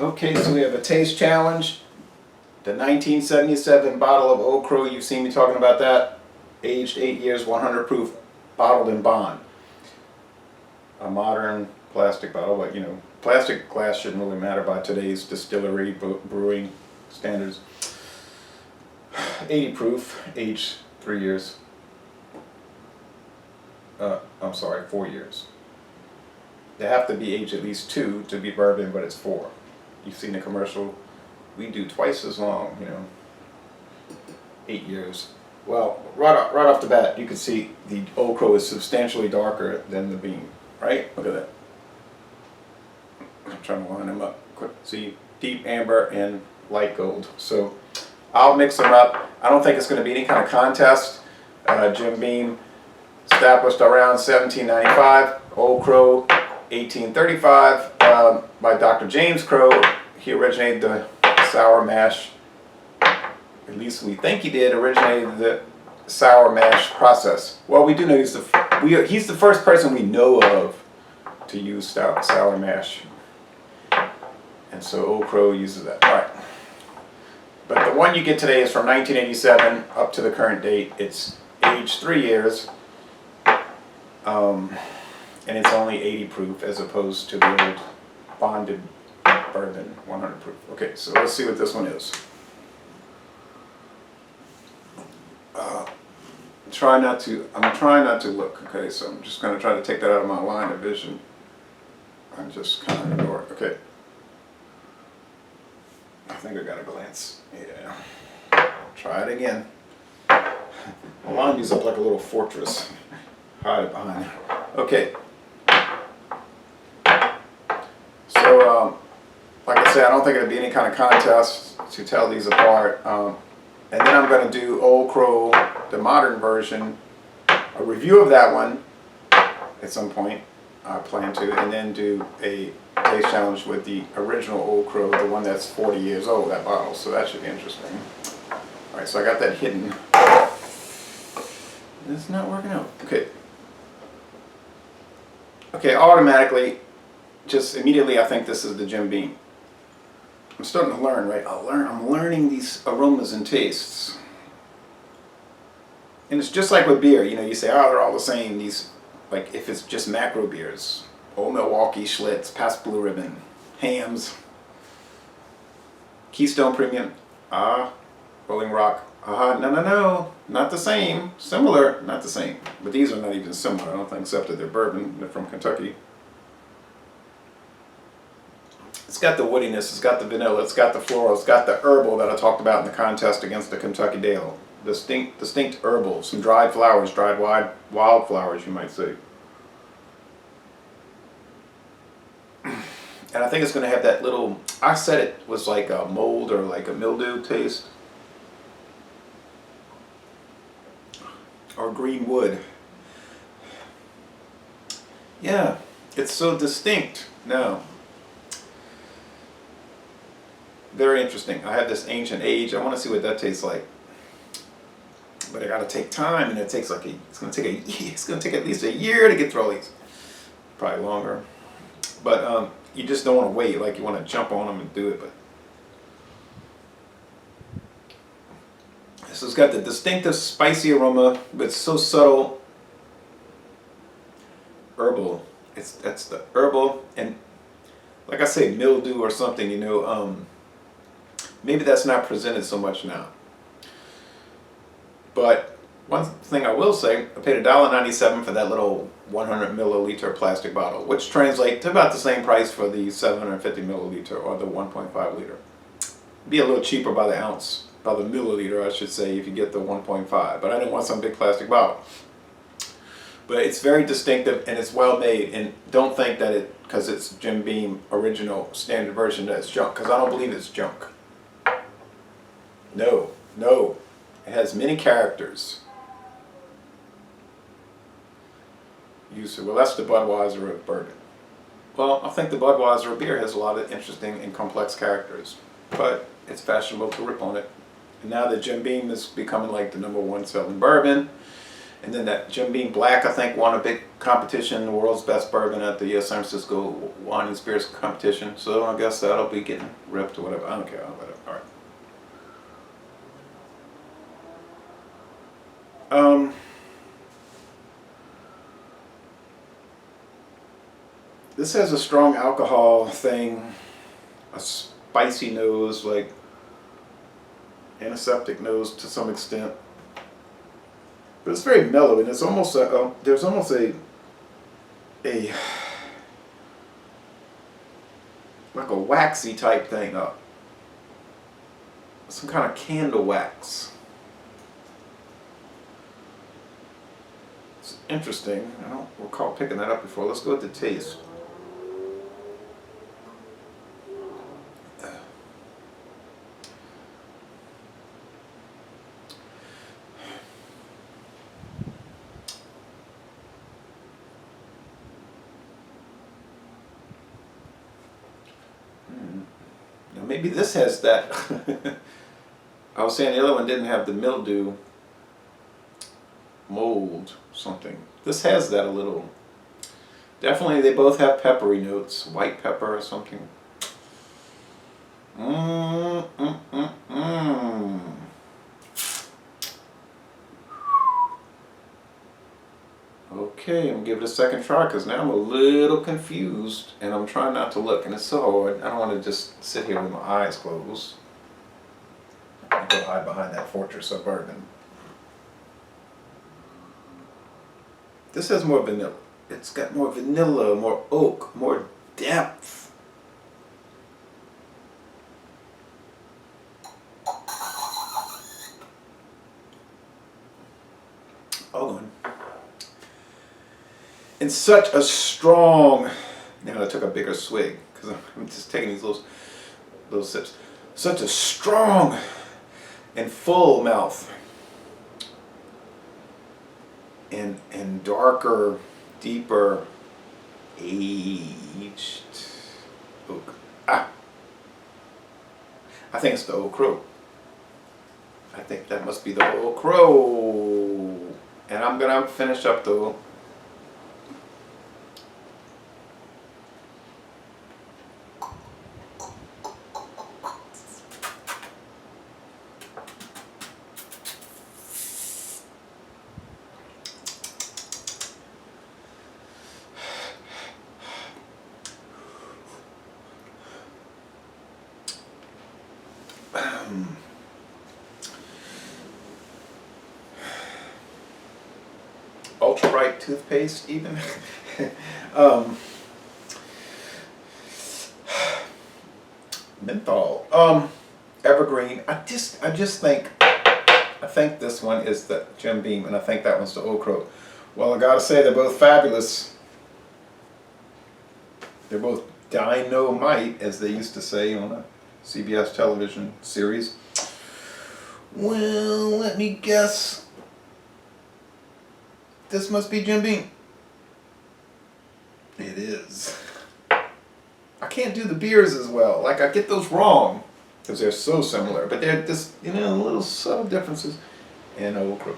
Okay, so we have a taste challenge. The 1977 bottle of Old Crow, you've seen me talking about that. Aged 8 years, 100 proof, bottled in bond. A modern plastic bottle, but you know, plastic glass shouldn't really matter by today's distillery brewing standards. 80 proof, aged 3 years. I'm sorry, 4 years. They have to be aged at least 2 to be bourbon, but it's 4. You've seen the commercial. We do twice as long, you know. 8 years. Well, right off the bat, you can see the Old Crow is substantially darker than the beam, right? Look at that. I'm trying to line them up quick. See, deep amber and light gold. So I'll mix them up. I don't think it's going to be any kind of contest. Jim Beam, established around 1795. Old Crow, 1835. By Dr. James Crow. He originated the sour mash. At least we think he did. Originated the sour mash process. Well, we do know he's the first person we know of to use sour mash. And so Old Crow uses that. All right. But the one you get today is from 1987 up to the current date. It's aged 3 years. And it's only 80 proof as opposed to the old bonded bourbon 100 proof. Okay, so let's see what this one is. I'm trying not to look. Okay, so I'm just going to try to take that out of my line of vision. I'm just kind of ignore it. Okay. I think I got a glance. Yeah. Try it again. My line is up like a little fortress. Hide it behind. Okay. So, like I said, I don't think it'll be any kind of contest to tell these apart. And then I'm going to do Old Crow, the modern version, a review of that one at some point. I plan to, and then do a taste challenge with the original Old Crow, the one that's 40 years old, that bottle. So that should be interesting. All right, so I got that hidden. It's not working out. Okay. Okay, automatically, just immediately I think this is the Jim Beam. I'm starting to learn, right? I'm learning these aromas and tastes. And it's just like with beer, you know, you say, oh, they're all the same. These, like if it's just macro beers, Old Milwaukee, Schlitz, Pabst Blue Ribbon, Hamm's, Keystone Premium, Rolling Rock, no, not the same. Similar, not the same. But these are not even similar, I don't think, except that they're bourbon. They're from Kentucky. It's got the woodiness, it's got the vanilla, it's got the floral, it's got the herbal that I talked about in the contest against the Kentucky Dale. Distinct herbal, some dried flowers, dried wildflowers, you might say. And I think it's going to have that little, I said it was like a mold or like a mildew taste. Or green wood. Yeah, it's so distinct. No. Very interesting. I have this ancient age. I want to see what that tastes like. But I got to take time, and it takes like it's going to take at least a year to get through all these. Probably longer. But you just don't want to wait. Like you want to jump on them and do it. But so it's got the distinctive spicy aroma, but it's so subtle. Herbal. That's the herbal, and like I say, mildew or something. You know, maybe that's not presented so much now. But one thing I will say, I paid $1.97 for that little 100 milliliter plastic bottle, which translates to about the same price for the 750 milliliter or the 1.5 liter. Be a little cheaper by the ounce, by the milliliter, I should say, if you get the 1.5. But I didn't want some big plastic bottle. But it's very distinctive and it's well made. And don't think that it, because it's Jim Beam original standard version, that it's junk. Because I don't believe it's junk. No. It has many characters. You say, well, that's the Budweiser of bourbon. Well, I think the Budweiser of beer has a lot of interesting and complex characters. But it's fashionable to rip on it. And now that Jim Beam is becoming like the #1 selling bourbon, And then that Jim Beam Black, I think, won a big competition, the world's best bourbon at the San Francisco Wine and Spirits competition. So I guess that'll be getting ripped or whatever. I don't care. Whatever. All right. This has a strong alcohol thing, a spicy nose, like antiseptic nose to some extent. But it's very mellow, and it's almost there's almost a like a waxy type thing up, some kind of candle wax. It's interesting. I don't recall picking that up before. Let's go with the taste. Now maybe this has that. I was saying the other one didn't have the mildew mold something. This has that a little. Definitely they both have peppery notes, white pepper or something. Okay, I'm gonna give it a second try because now I'm a little confused and I'm trying not to look, and it's so hard. I don't want to just sit here with my eyes closed. I go hide behind that fortress of bourbon. This has more vanilla. It's got more vanilla, more oak, more depth. Hold on. And such a strong, now I took a bigger swig because I'm just taking these little sips. Such a strong and full mouth. And darker, deeper, aged oak. I think it's the Old Crow. I think that must be the Old Crow. And I'm gonna finish up though. Ultra bright toothpaste even. Menthol. Evergreen. I just think this one is the Jim Beam and I think that one's the Old Crow. Well, I gotta say they're both fabulous. They're both dynamite, as they used to say on a CBS television series. Well, let me guess. This must be Jim Beam. It is. I can't do the beers as well. Like, I get those wrong because they're so similar, but they're just, little subtle differences. And Old Crow.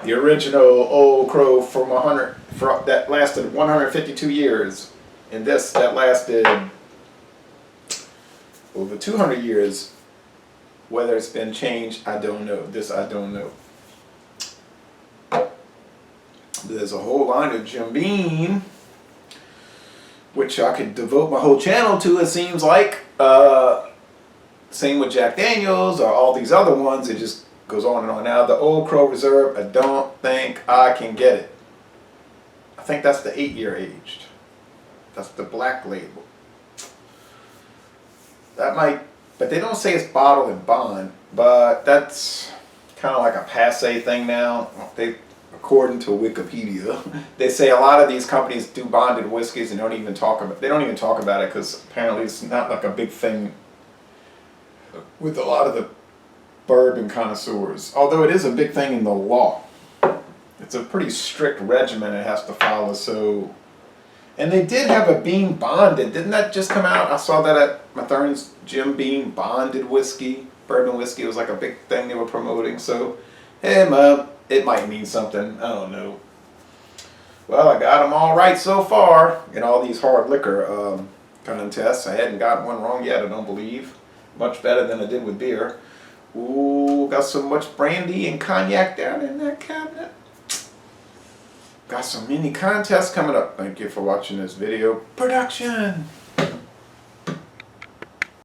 The original Old Crow that lasted 152 years. And this, that lasted over 200 years. Whether it's been changed, I don't know. This, I don't know. There's a whole line of Jim Beam, which I could devote my whole channel to, it seems like. Same with Jack Daniels or all these other ones. It just goes on and on. Now, the Old Crow Reserve, I don't think I can get it. I think that's the 8-year aged. That's the black label. That might, but they don't say it's bottled in bond, but that's kind of like a passe thing now. According to Wikipedia, they say a lot of these companies do bonded whiskeys and they don't even talk about it because apparently it's not like a big thing with a lot of the bourbon connoisseurs. Although it is a big thing in the law. It's a pretty strict regimen it has to follow. So, and they did have a Beam bonded. Didn't that just come out? I saw that at Mathern's Jim Beam bonded whiskey, bourbon whiskey. It was like a big thing they were promoting. So, hey, Mom. it might mean something. I don't know. Well, I got them all right so far in all these hard liquor contests. I hadn't gotten one wrong yet, I don't believe. Much better than I did with beer. Ooh, got so much brandy and cognac down in that cabinet. Got some mini contests coming up. Thank you for watching this video production.